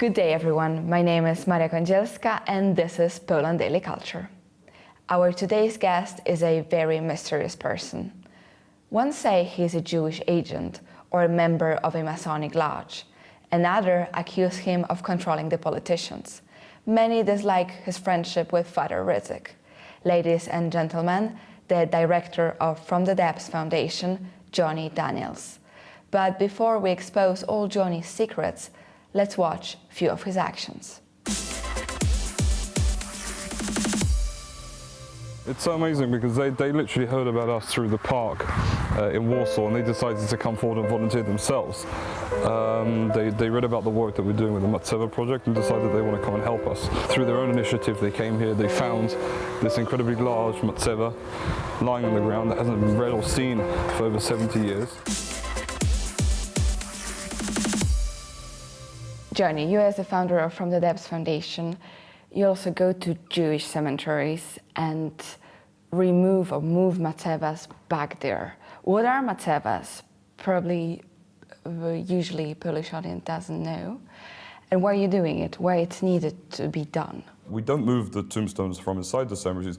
Good day, everyone. My name is Maria Kądzielska, and this is Poland Daily Culture. Our today's guest is a very mysterious person. One say he's a Jewish agent or a member of a Masonic lodge. Another accuse him of controlling the politicians. Many dislike his friendship with Father Rydzyk. Ladies and gentlemen, the director of From the Depths Foundation, Jonny Daniels. But before we expose all Jonny's secrets, let's watch a few of his actions. It's so amazing because they literally heard about us through the park in Warsaw, and they decided to come forward and volunteer themselves. They read about the work that we're doing with the Matsewa project and decided they want to come and help us. Through their own initiative, they came here, they found this incredibly large Matsewa lying on the ground that hasn't been read or seen for over 70 years. Jonny, you as the founder of From the Depths Foundation, you also go to Jewish cemeteries and remove or move Matsewas back there. What are Matsewas? Probably, usually Polish audience doesn't know. And why are you doing it? Why it's needed to be done? We don't move the tombstones from inside the cemeteries.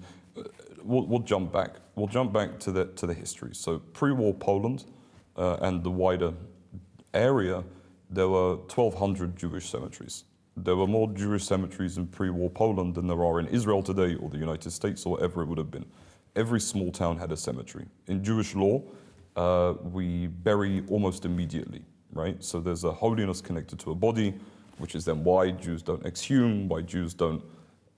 We'll jump back. We'll jump back to the history. So pre-war Poland and the wider area, there were 1,200 Jewish cemeteries. There were more Jewish cemeteries in pre-war Poland than there are in Israel today or the United States or whatever it would have been. Every small town had a cemetery. In Jewish law, we bury almost immediately, right? So there's a holiness connected to a body, which is then why Jews don't exhume, why Jews don't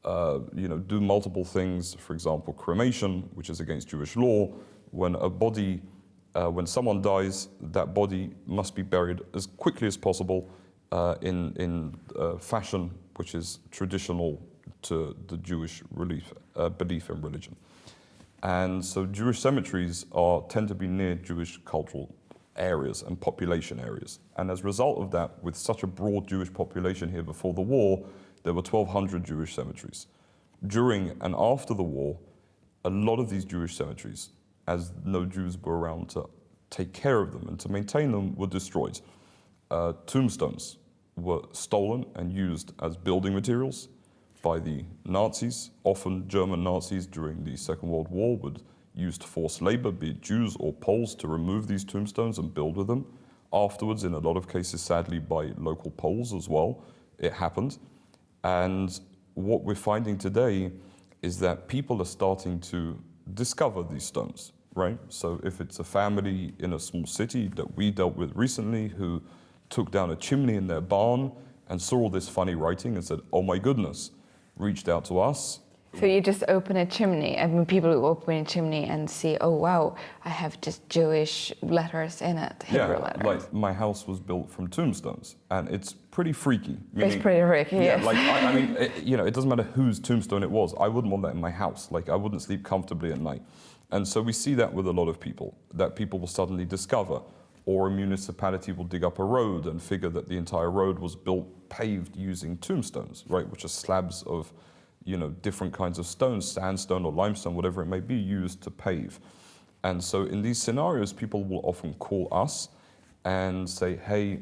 do multiple things. For example, cremation, which is against Jewish law. When someone dies, that body must be buried as quickly as possible in fashion which is traditional to the Jewish belief in religion. And so Jewish cemeteries tend to be near Jewish cultural areas and population areas. And as a result of that, with such a broad Jewish population here before the war, there were 1,200 Jewish cemeteries. During and after the war, a lot of these Jewish cemeteries, as no Jews were around to take care of them and to maintain them, were destroyed. Tombstones were stolen and used as building materials by the Nazis. Often German Nazis during the Second World War would use forced labor, be it Jews or Poles, to remove these tombstones and build with them. Afterwards, in a lot of cases, sadly, by local Poles as well, it happened. And what we're finding today is that people are starting to discover these stones, right? So if it's a family in a small city that we dealt with recently who took down a chimney in their barn and saw all this funny writing and said, oh my goodness, reached out to us. So you just open a chimney, I mean, people who open a chimney and see, oh wow, I have just Jewish letters in it, Hebrew letters. Like my house was built from tombstones, and it's pretty freaky. It's pretty freaky, yes. Like, I mean, it doesn't matter whose tombstone it was. I wouldn't want that in my house. Like, I wouldn't sleep comfortably at night. And so we see that with a lot of people, that people will suddenly discover, or a municipality will dig up a road and figure that the entire road was paved using tombstones, right, which are slabs of different kinds of stones, sandstone or limestone, whatever it may be, used to pave. And so in these scenarios, people will often call us and say, hey,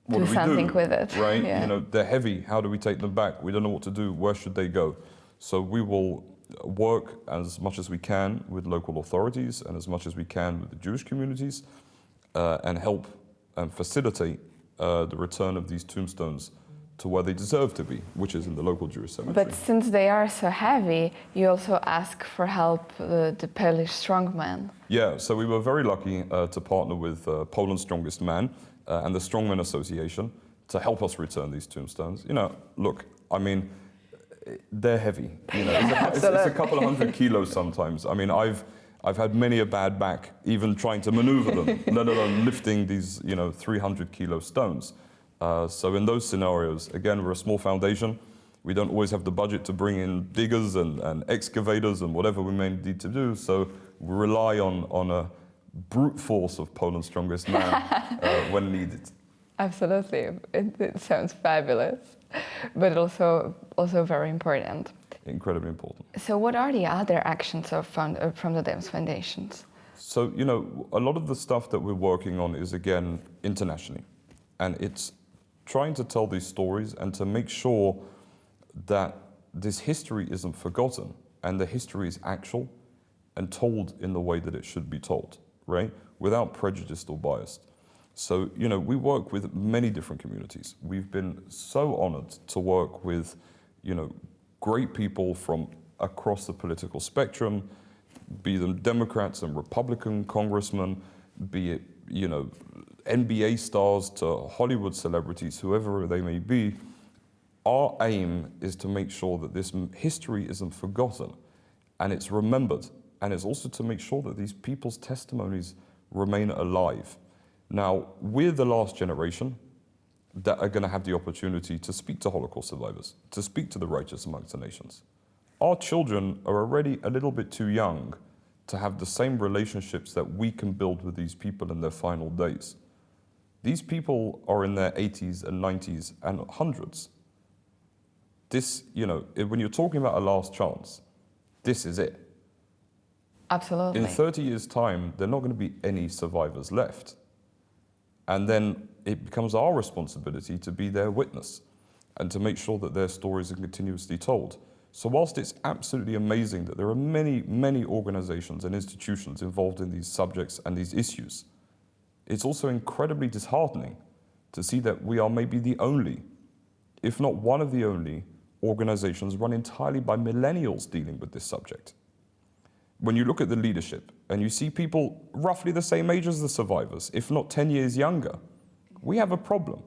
what do we do? Something with it. Right? Yeah. They're heavy. How do we take them back? We don't know what to do. Where should they go? So we will work as much as we can with local authorities and as much as we can with the Jewish communities and help and facilitate the return of these tombstones to where they deserve to be, which is in the local Jewish cemetery. But since they are so heavy, you also ask for help the Polish strongmen. Yeah, so we were very lucky to partner with Poland's Strongest Man and the Strongmen Association to help us return these tombstones. Look, I mean, they're heavy. It's a couple of 100 kilos sometimes. I mean, I've had many a bad back even trying to maneuver them, let alone lifting these 300 kilo stones. So in those scenarios, again, we're a small foundation. We don't always have the budget to bring in diggers and excavators and whatever we may need to do. So we rely on a brute force of Poland's Strongest Man when needed. Absolutely, it sounds fabulous, but also very important. Incredibly important. So what are the other actions of From the Depths Foundations? So, a lot of the stuff that we're working on is, again, internationally. And it's trying to tell these stories and to make sure that this history isn't forgotten and the history is actual and told in the way that it should be told, right? Without prejudice or bias. So, you know, we work with many different communities. We've been so honored to work with, you know, great people from across the political spectrum, be them Democrats and Republican congressmen, be it, you know, NBA stars to Hollywood celebrities, whoever they may be. Our aim is to make sure that this history isn't forgotten and it's remembered. And it's also to make sure that these people's testimonies remain alive. Now, we're the last generation that are going to have the opportunity to speak to Holocaust survivors, to speak to the righteous amongst the nations. Our children are already a little bit too young to have the same relationships that we can build with these people in their final days. These people are in their 80s and 90s and 100s. This, you know, when you're talking about a last chance, this is it. Absolutely. In 30 years' time, there are not going to be any survivors left. And then it becomes our responsibility to be their witness and to make sure that their stories are continuously told. So whilst it's absolutely amazing that there are many, many organizations and institutions involved in these subjects and these issues, it's also incredibly disheartening to see that we are maybe the only, if not one of the only, organizations run entirely by millennials dealing with this subject. When you look at the leadership and you see people roughly the same age as the survivors, if not 10 years younger, we have a problem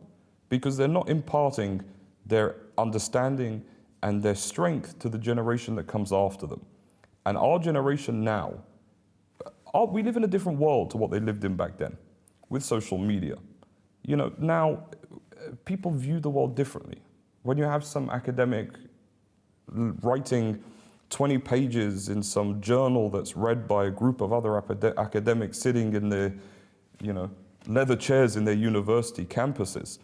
because they're not imparting their understanding and their strength to the generation that comes after them. And our generation now, we live in a different world to what they lived in back then with social media. You know, now people view the world differently. When you have some academic writing 20 pages in some journal that's read by a group of other academics sitting in their, you know, leather chairs in their university campuses,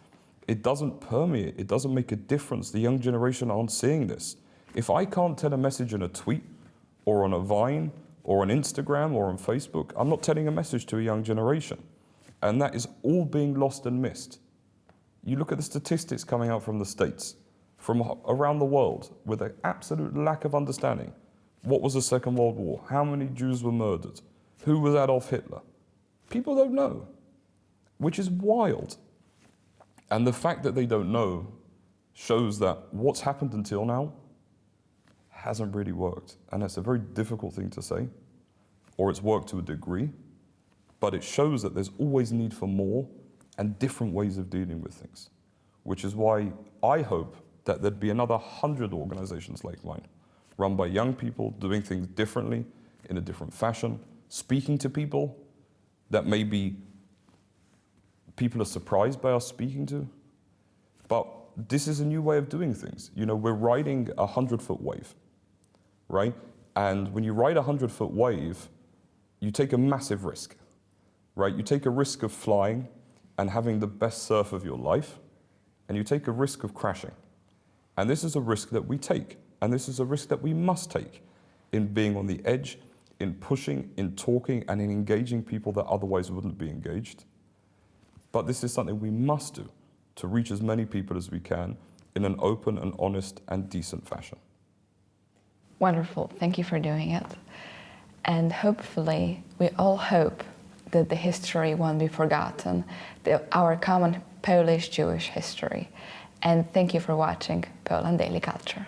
it doesn't permeate, it doesn't make a difference. The young generation aren't seeing this. If I can't tell a message in a tweet or on a Vine or on Instagram or on Facebook, I'm not telling a message to a young generation. And that is all being lost and missed. You look at the statistics coming out from the States, from around the world, with an absolute lack of understanding. What was the Second World War? How many Jews were murdered? Who was Adolf Hitler? People don't know, which is wild. And the fact that they don't know shows that what's happened until now hasn't really worked. And that's a very difficult thing to say, or it's worked to a degree, but it shows that there's always need for more and different ways of dealing with things, which is why I hope that there'd be another 100 organizations like mine, run by young people, doing things differently, in a different fashion, speaking to people that maybe people are surprised by us speaking to. But this is a new way of doing things. You know, we're riding a 100-foot wave, right? And when you ride a 100-foot wave, you take a massive risk, right? You take a risk of flying and having the best surf of your life, and you take a risk of crashing. And this is a risk that we take, and this is a risk that we must take in being on the edge, in pushing, in talking, and in engaging people that otherwise wouldn't be engaged. But this is something we must do to reach as many people as we can in an open and honest and decent fashion. Wonderful, thank you for doing it. And hopefully, we all hope that the history won't be forgotten, our common Polish-Jewish history. And thank you for watching Poland Daily Culture.